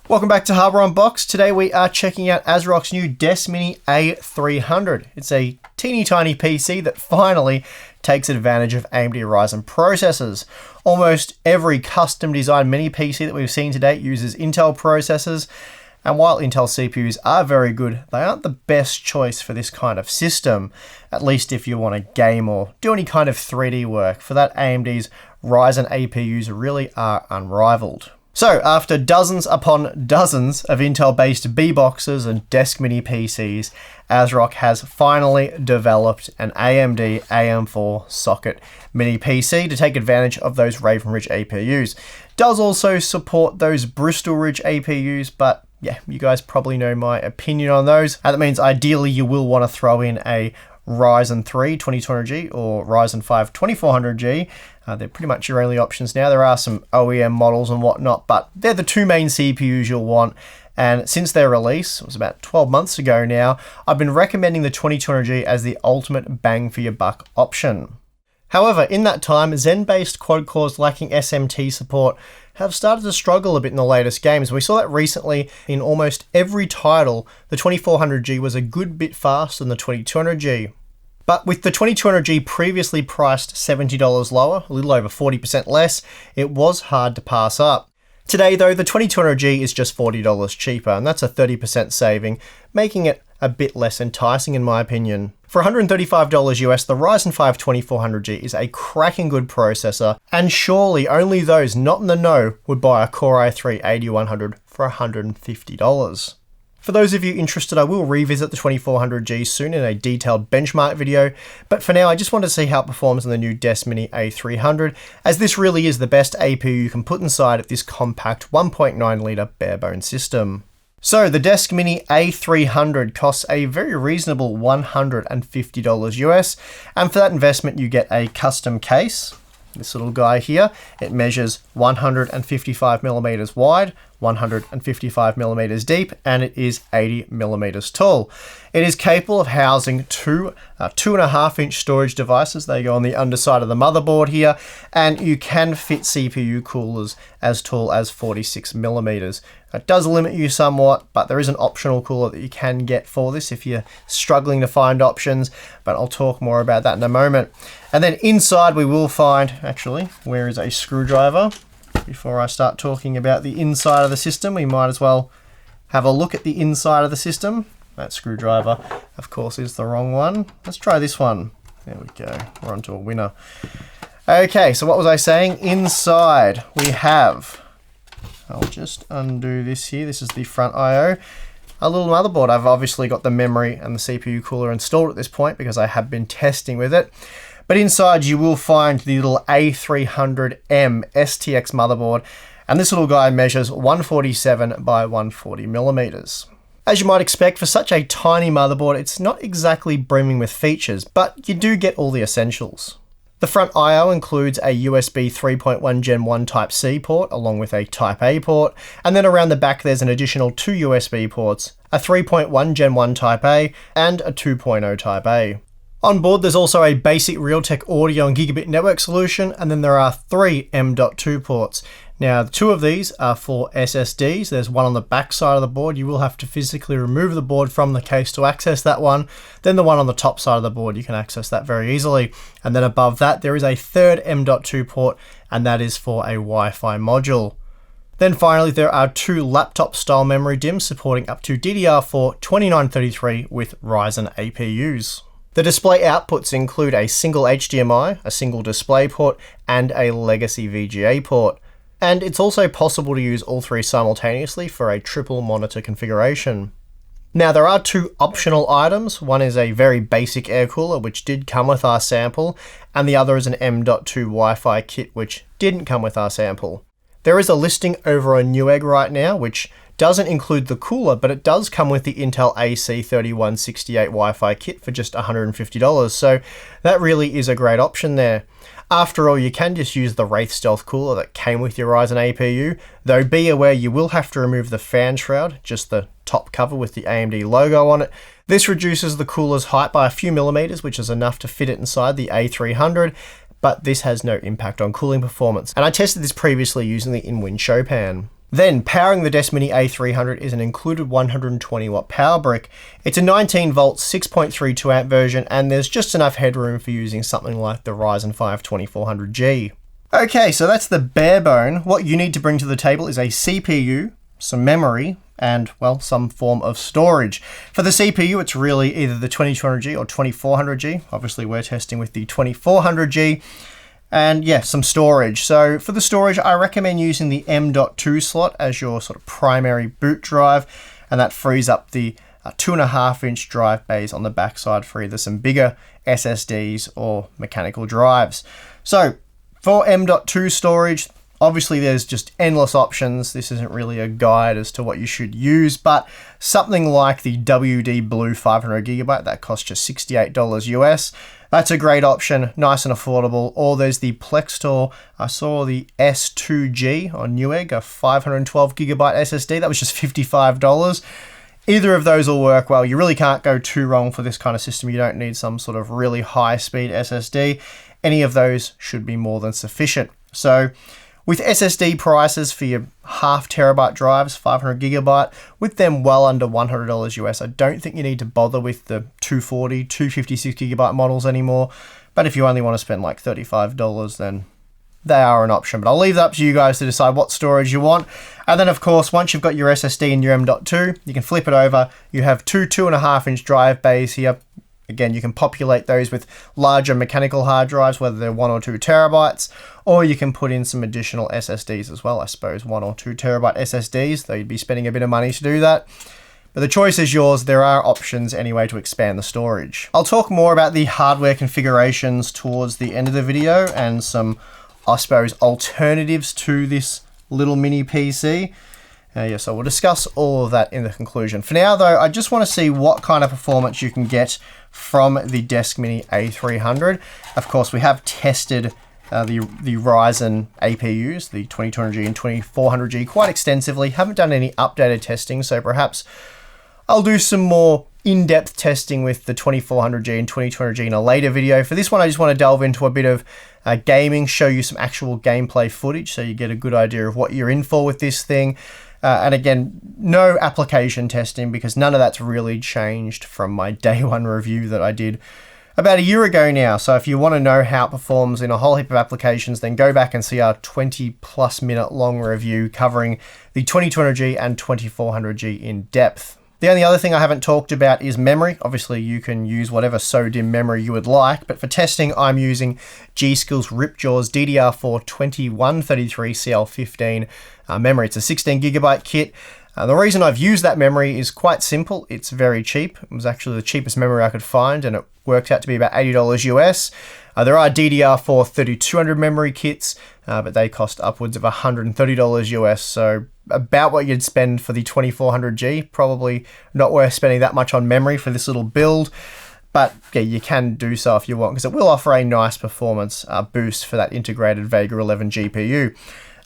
Welcome back to Hardware Unboxed. Today we are checking out Asrock's new Desk Mini A300. It's a teeny tiny PC that finally takes advantage of AMD Ryzen processors. Almost every custom designed mini PC that we've seen to date uses Intel processors, and while Intel CPUs are very good, they aren't the best choice for this kind of system, at least if you want to game or do any kind of 3D work. For that, AMD's Ryzen APUs really are unrivaled. So, after dozens upon dozens of Intel-based B-boxes and desk mini PCs, Asrock has finally developed an AMD AM4 socket mini PC to take advantage of those Raven Ridge APUs. Does also support those Bristol Ridge APUs, but yeah, you guys probably know my opinion on those. And that means ideally you will want to throw in a Ryzen 3 2200G or Ryzen 5 2400G. They're pretty much your only options now. There are some OEM models and whatnot, but they're the two main CPUs you'll want. And since their release, it was about 12 months ago now, I've been recommending the 2200G as the ultimate bang for your buck option. However, in that time, Zen-based quad cores lacking SMT support have started to struggle a bit in the latest games. We saw that recently in almost every title. The 2400G was a good bit faster than the 2200G. But with the 2200G previously priced $70 lower, a little over 40% less, it was hard to pass up. Today though, the 2200G is just $40 cheaper, and that's a 30% saving, making it a bit less enticing in my opinion. For $135 US, the Ryzen 5 2400G is a cracking good processor, and surely only those not in the know would buy a Core i3 8100 for $150. For those of you interested, I will revisit the 2400G soon in a detailed benchmark video, but for now I just want to see how it performs on the new Desk Mini A300, as this really is the best APU you can put inside of this compact 1.9 litre barebones system. So the Desk Mini A300 costs a very reasonable $150 US, and for that investment you get a custom case. This little guy here, it measures 155 millimeters wide, 155 millimeters deep, and it is 80 millimeters tall. It is capable of housing two 2.5-inch storage devices. They go on the underside of the motherboard here, and you can fit CPU coolers as tall as 46 millimeters. It does limit you somewhat, but there is an optional cooler that you can get for this if you're struggling to find options, but I'll talk more about that in a moment. And then inside we will find, actually, where is a screwdriver? Before I start talking about the inside of the system, we might as well have a look at the inside of the system. That screwdriver, of course, is the wrong one. Let's try this one. There we go. We're onto a winner. Okay, so what was I saying? Inside we have, I'll just undo this here. This is the front I/O. A little motherboard. I've obviously got the memory and the CPU cooler installed at this point because I have been testing with it. But inside you will find the little A300M STX motherboard, and this little guy measures 147 by 140 millimeters. As you might expect, for such a tiny motherboard, it's not exactly brimming with features, but you do get all the essentials. The front I/O includes a USB 3.1 Gen 1 Type-C port along with a Type-A port, and then around the back there's an additional 2 USB ports, a 3.1 Gen 1 Type-A and a 2.0 Type-A. On board there's also a basic Realtek audio and gigabit network solution, and then there are 3 M.2 ports. Now 2 of these are for SSDs. There's one on the back side of the board. You will have to physically remove the board from the case to access that one. Then the one on the top side of the board, you can access that very easily. And then above that there is a 3rd M.2 port, and that is for a Wi-Fi module. Then finally there are 2 laptop style memory DIMMs supporting up to DDR4 2933 with Ryzen APUs. The display outputs include a single HDMI, a single DisplayPort, and a legacy VGA port. And it's also possible to use all 3 simultaneously for a triple monitor configuration. Now there are 2 optional items. One is a very basic air cooler, which did come with our sample, and the other is an M.2 Wi-Fi kit, which didn't come with our sample. There is a listing over on Newegg right now, which doesn't include the cooler, but it does come with the Intel AC3168 Wi-Fi kit for just $150, so that really is a great option there. After all, you can just use the Wraith Stealth cooler that came with your Ryzen APU, though be aware you will have to remove the fan shroud, just the top cover with the AMD logo on it. This reduces the cooler's height by a few millimeters, which is enough to fit it inside the A300, but this has no impact on cooling performance. And I tested this previously using the InWin show pan. Then, powering the Desk Mini A300 is an included 120 watt power brick. It's a 19 volt 6.32 amp version, and there's just enough headroom for using something like the Ryzen 5 2400G. Okay, so that's the bare bone. What you need to bring to the table is a CPU, some memory, and, well, some form of storage. For the CPU, it's really either the 2200G or 2400G. Obviously, we're testing with the 2400G. And yeah, some storage. So for the storage, I recommend using the M.2 slot as your sort of primary boot drive, and that frees up the 2.5-inch drive bays on the backside for either some bigger SSDs or mechanical drives. So for M.2 storage, obviously there's just endless options. This isn't really a guide as to what you should use, but something like the WD Blue 500GB, that costs just $68 US. That's a great option, nice and affordable. Or there's the Plextor, I saw the S2G on Newegg, a 512GB SSD, that was just $55. Either of those will work well. You really can't go too wrong for this kind of system. You don't need some sort of really high speed SSD. Any of those should be more than sufficient. So with SSD prices for your 0.5 terabyte drives, 500GB, with them well under $100 US, I don't think you need to bother with the 240, 256GB models anymore. But if you only want to spend like $35, then they are an option. But I'll leave that up to you guys to decide what storage you want. And then, of course, once you've got your SSD and your M.2, you can flip it over. You have two 2.5-inch drive bays here. Again, you can populate those with larger mechanical hard drives, whether they're 1 or 2 terabytes, or you can put in some additional SSDs as well. I suppose 1 or 2 terabyte SSDs, though you'd be spending a bit of money to do that. But the choice is yours. There are options anyway to expand the storage. I'll talk more about the hardware configurations towards the end of the video and some, I suppose, alternatives to this little mini PC. So we'll discuss all of that in the conclusion. For now, though, I just want to see what kind of performance you can get from the Desk Mini A300. Of course, we have tested the Ryzen APUs, the 2200G and 2400G, quite extensively. Haven't done any updated testing, so perhaps I'll do some more in-depth testing with the 2400G and 2200G in a later video. For this one, I just want to delve into a bit of gaming, show you some actual gameplay footage so you get a good idea of what you're in for with this thing. And again, no application testing because none of that's really changed from my day one review that I did about a year ago now. So if you want to know how it performs in a whole heap of applications, then go back and see our 20+ minute long review covering the 2200G and 2400G in depth. The only other thing I haven't talked about is memory. Obviously, you can use whatever SODIMM memory you would like, but for testing, I'm using G-Skill's Ripjaws DDR4 2133 CL15 memory. It's a 16GB kit. The reason I've used that memory is quite simple. It's very cheap. It was actually the cheapest memory I could find, and it worked out to be about $80 US. There are DDR4 3200 memory kits, but they cost upwards of $130 US. So about what you'd spend for the 2400G. Probably not worth spending that much on memory for this little build. But yeah, you can do so if you want, because it will offer a nice performance boost for that integrated Vega 11 GPU.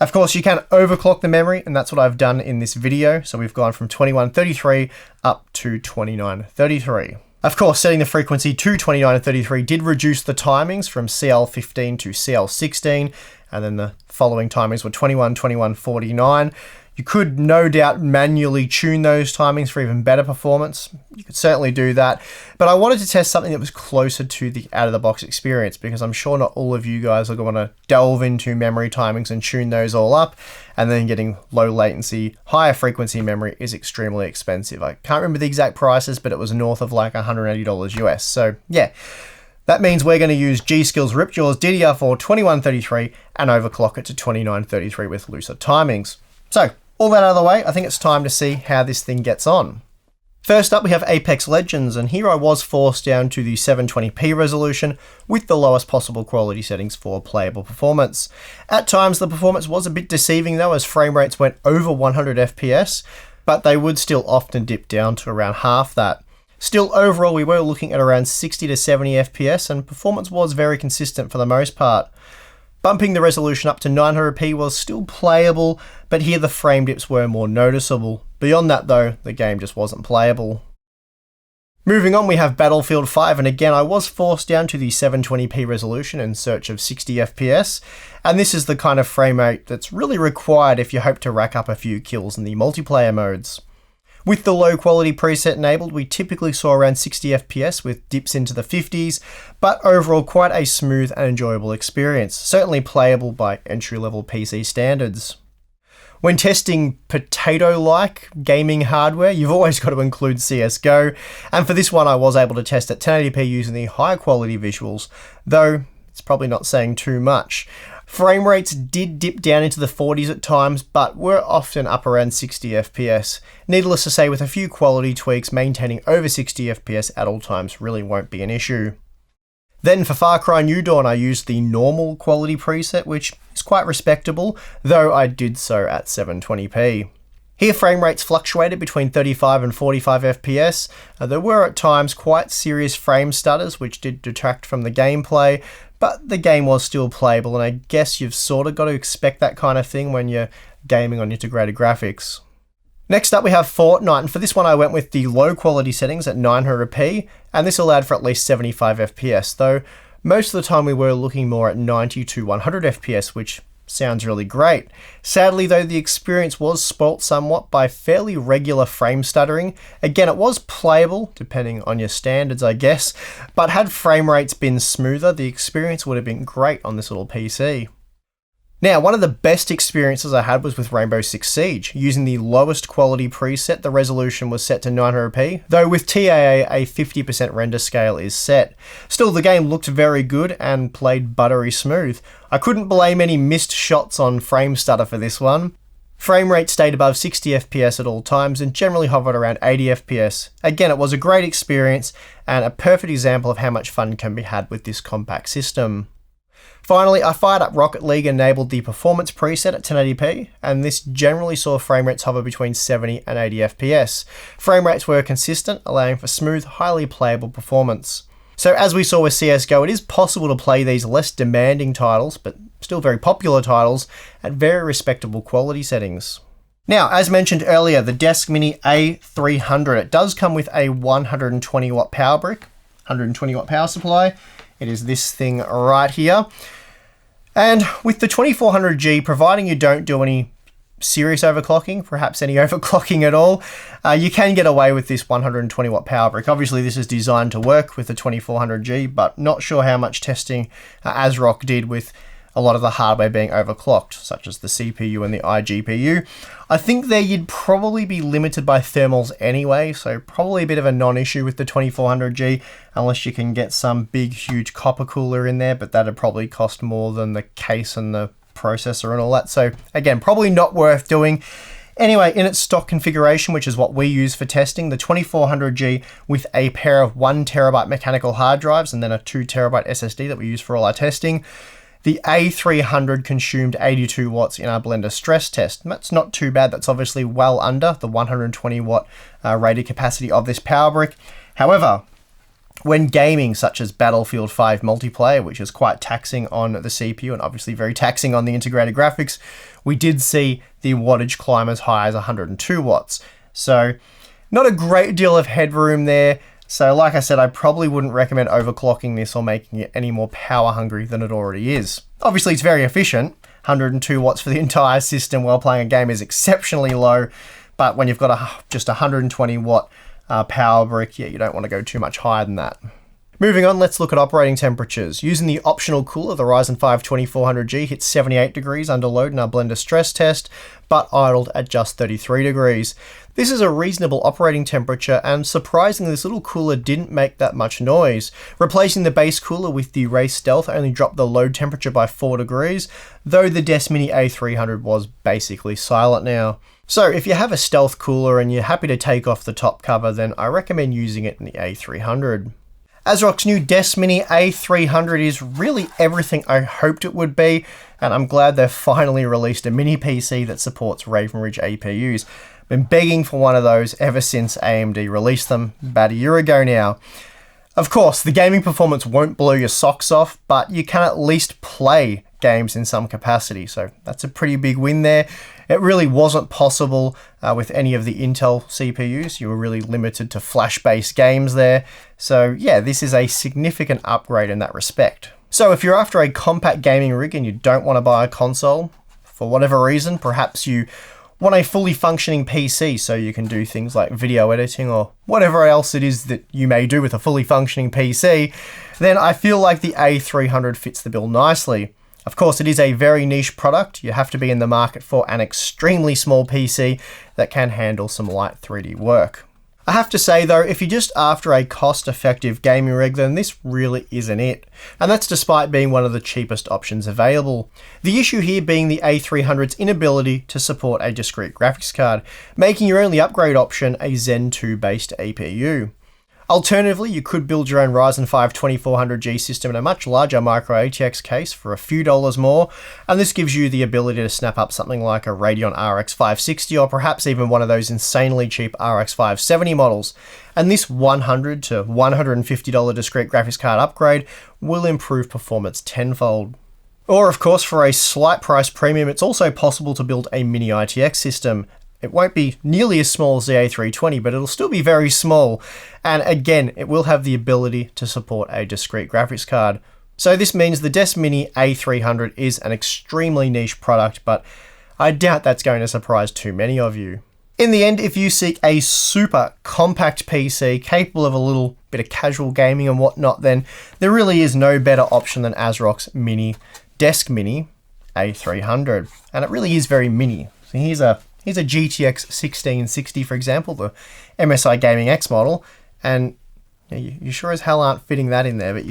Of course, you can overclock the memory, and that's what I've done in this video. So we've gone from 2133 up to 2933. Of course, setting the frequency to 2933 did reduce the timings from CL15 to CL16, and then the following timings were 21, 21, 49. You could no doubt manually tune those timings for even better performance. You could certainly do that. But I wanted to test something that was closer to the out-of-the-box experience, because I'm sure not all of you guys are going to delve into memory timings and tune those all up. And then getting low latency, higher frequency memory is extremely expensive. I can't remember the exact prices, but it was north of like $180 US. So yeah, that means we're going to use G-Skill's Ripjaws DDR4 2133 and overclock it to 2933 with looser timings. So all that out of the way, I think it's time to see how this thing gets on. First up, we have Apex Legends, and here I was forced down to the 720p resolution with the lowest possible quality settings for playable performance. At times, the performance was a bit deceiving though, as frame rates went over 100 FPS, but they would still often dip down to around half that. Still, overall, we were looking at around 60 to 70 FPS, and performance was very consistent for the most part. Bumping the resolution up to 900p was still playable, but here the frame dips were more noticeable. Beyond that though, the game just wasn't playable. Moving on, we have Battlefield 5, and again I was forced down to the 720p resolution in search of 60 FPS, and this is the kind of frame rate that's really required if you hope to rack up a few kills in the multiplayer modes. With the low quality preset enabled, we typically saw around 60 FPS with dips into the 50s, but overall quite a smooth and enjoyable experience, certainly playable by entry-level PC standards. When testing potato-like gaming hardware, you've always got to include Csgo, and for this one I was able to test at 1080p using the higher quality visuals, though it's probably not saying too much. Frame rates did dip down into the 40s at times, but were often up around 60 FPS. Needless to say, with a few quality tweaks, maintaining over 60 FPS at all times really won't be an issue. Then for Far Cry New Dawn, I used the normal quality preset, which is quite respectable, though I did so at 720p. Here frame rates fluctuated between 35 and 45 FPS. There were at times quite serious frame stutters, which did detract from the gameplay, but the game was still playable, and I guess you've sort of got to expect that kind of thing when you're gaming on integrated graphics. Next up we have Fortnite, and for this one I went with the low quality settings at 900p, and this allowed for at least 75 FPS, though most of the time we were looking more at 90 to 100 FPS, which sounds really great. Sadly though, the experience was spoilt somewhat by fairly regular frame stuttering. Again, it was playable, depending on your standards I guess, but had frame rates been smoother, the experience would have been great on this little PC. Now, one of the best experiences I had was with Rainbow Six Siege. Using the lowest quality preset, the resolution was set to 900p, though with TAA a 50% render scale is set. Still, the game looked very good and played buttery smooth. I couldn't blame any missed shots on frame stutter for this one. Frame rate stayed above 60 FPS at all times and generally hovered around 80 FPS. Again, it was a great experience and a perfect example of how much fun can be had with this compact system. Finally, I fired up Rocket League and enabled the performance preset at 1080p, and this generally saw frame rates hover between 70 and 80 FPS. Frame rates were consistent, allowing for smooth, highly playable performance. So as we saw with CSGO, it is possible to play these less demanding titles, but still very popular titles, at very respectable quality settings. Now, as mentioned earlier, the Desk Mini A300, it does come with a 120 watt power brick, 120 watt power supply. It is this thing right here. And with the 2400G, providing you don't do any serious overclocking, perhaps any overclocking at all, you can get away with this 120 watt power brick. Obviously this is designed to work with the 2400G, but not sure how much testing Asrock did with a lot of the hardware being overclocked, such as the CPU and the iGPU. I think there you'd probably be limited by thermals anyway, so probably a bit of a non-issue with the 2400G, unless you can get some big, huge copper cooler in there, but that'd probably cost more than the case and the processor and all that. So again, probably not worth doing. Anyway, in its stock configuration, which is what we use for testing, the 2400G with a pair of 1TB mechanical hard drives and then a 2TB SSD that we use for all our testing, the A300 consumed 82 watts in our Blender stress test. That's not too bad. That's obviously well under the 120 watt rated capacity of this power brick. However, when gaming such as Battlefield 5 multiplayer, which is quite taxing on the CPU and obviously very taxing on the integrated graphics, we did see the wattage climb as high as 102 watts. So not a great deal of headroom there. So like I said, I probably wouldn't recommend overclocking this or making it any more power hungry than it already is. Obviously it's very efficient. 102 watts for the entire system while playing a game is exceptionally low, but when you've got just 120 watt power brick, yeah, you don't want to go too much higher than that. Moving on, let's look at operating temperatures. Using the optional cooler, the Ryzen 5 2400G hit 78 degrees under load in our Blender stress test, but idled at just 33 degrees. This is a reasonable operating temperature, and surprisingly this little cooler didn't make that much noise. Replacing the base cooler with the Ray Stealth only dropped the load temperature by 4 degrees, though the Desk Mini A300 was basically silent now. So if you have a Stealth cooler and you're happy to take off the top cover, then I recommend using it in the A300. Asrock's new Desk Mini A300 is really everything I hoped it would be, and I'm glad they've finally released a mini PC that supports Raven Ridge APUs. Been begging for one of those ever since AMD released them about a year ago now. Of course, the gaming performance won't blow your socks off, but you can at least play games in some capacity. So that's a pretty big win there. It really wasn't possible with any of the Intel CPUs. You were really limited to flash-based games there. So yeah, this is a significant upgrade in that respect. So if you're after a compact gaming rig and you don't want to buy a console, for whatever reason, perhaps you want a fully functioning PC so you can do things like video editing or whatever else it is that you may do with a fully functioning PC, then I feel like the A300 fits the bill nicely. Of course, it is a very niche product. You have to be in the market for an extremely small PC that can handle some light 3D work. I have to say though, if you're just after a cost-effective gaming rig, then this really isn't it. And that's despite being one of the cheapest options available. The issue here being the A300's inability to support a discrete graphics card, making your only upgrade option a Zen 2 based APU. Alternatively, you could build your own Ryzen 5 2400G system in a much larger micro ATX case for a few dollars more, and this gives you the ability to snap up something like a Radeon RX 560 or perhaps even one of those insanely cheap RX 570 models. And this $100 to $150 discrete graphics card upgrade will improve performance tenfold. Or of course, for a slight price premium, it's also possible to build a mini ITX system. It won't be nearly as small as the A320, but it'll still be very small. And again, it will have the ability to support a discrete graphics card. So this means the Des Mini A300 is an extremely niche product, but I doubt that's going to surprise too many of you. In the end, if you seek a super compact PC capable of a little bit of casual gaming and whatnot, then there really is no better option than Asrock's Desk Mini A300. And it really is very mini. So here's a GTX 1660, for example, the MSI Gaming X model, and you sure as hell aren't fitting that in there, but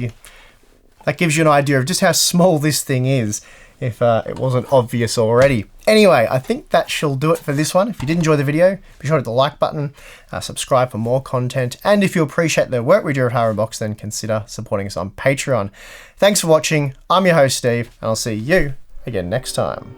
that gives you an idea of just how small this thing is, if it wasn't obvious already. Anyway, I think that shall do it for this one. If you did enjoy the video, be sure to hit the like button, subscribe for more content, and if you appreciate the work we do at Unboxed, then consider supporting us on Patreon. Thanks for watching. I'm your host, Steve, and I'll see you again next time.